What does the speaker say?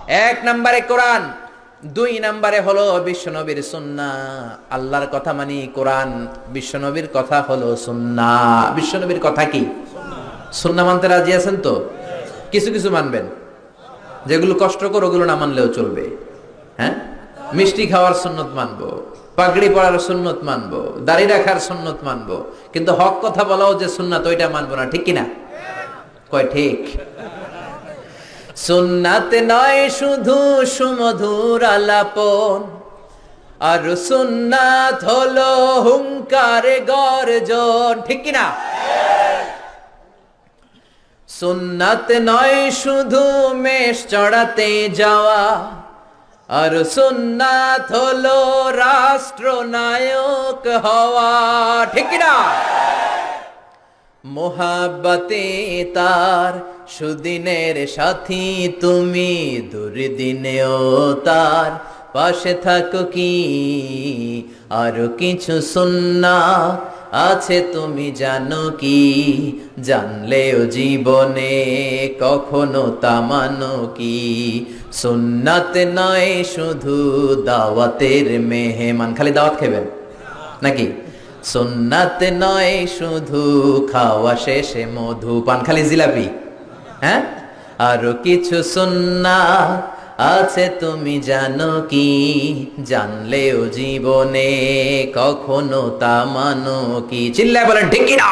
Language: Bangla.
এক নম্বরে কোরআন, দুই নম্বরে হলো বিশ্বনবীর সুন্নাহ। আল্লাহর কথা মানি কোরআন, বিশ্বনবীর কথা হলো সুন্নাহ। বিশ্বনবীর কথা কি? সুন্নাহ মানতে রাজি আছেন তো? কিছু কিছু মানবেন, যেগুলো কষ্টকর ওগুলো না মানলেও চলবে। হ্যাঁ, মিষ্টি খাওয়ার সুন্নত মানবো, পাগড়ি পরার সুন্নত মানবো, দাড়ি রাখার সুন্নত মানবো, কিন্তু হক কথা বলাও যে সুন্নাত ওইটা মানবো না। ঠিক কিনা? কয় ঠিক? সুন্নাত নয় শুধু সুমধুর আলাপন, আর সুন্নাত হলো হুঙ্কারে গর্জন। ঠিক কিনা? সুন্নাত নয় শুধু মেষ চড়াতে যাওয়া, আর সুন্নাত হলো রাষ্ট্রনায়ক হওয়া। ঠিক কিনা? মোহাব্বতে তার সুদিনের সাথী তুমি, দুর্দিনেও তার পাশে থাকো কি? আরো কিছু সুন্নাত আছে তুমি জানো কি? জানলেও জীবনে কখনো তা মানো কি? সুন্নাত নয় শুধু দাওয়াতের মেহমান, খালি দাওয়াত খাবেন নাকি? সুন্নাত নয় শুধু খাওয়া শেষে মধু পান, খালি জিলাপি। হ্যাঁ, আরো কিছু সুন্নাত আছে তুমি জানো কি? জানলেও জীবনে কখনো তা মানো কি? চিল্লায় বলেন ঠিক কিনা?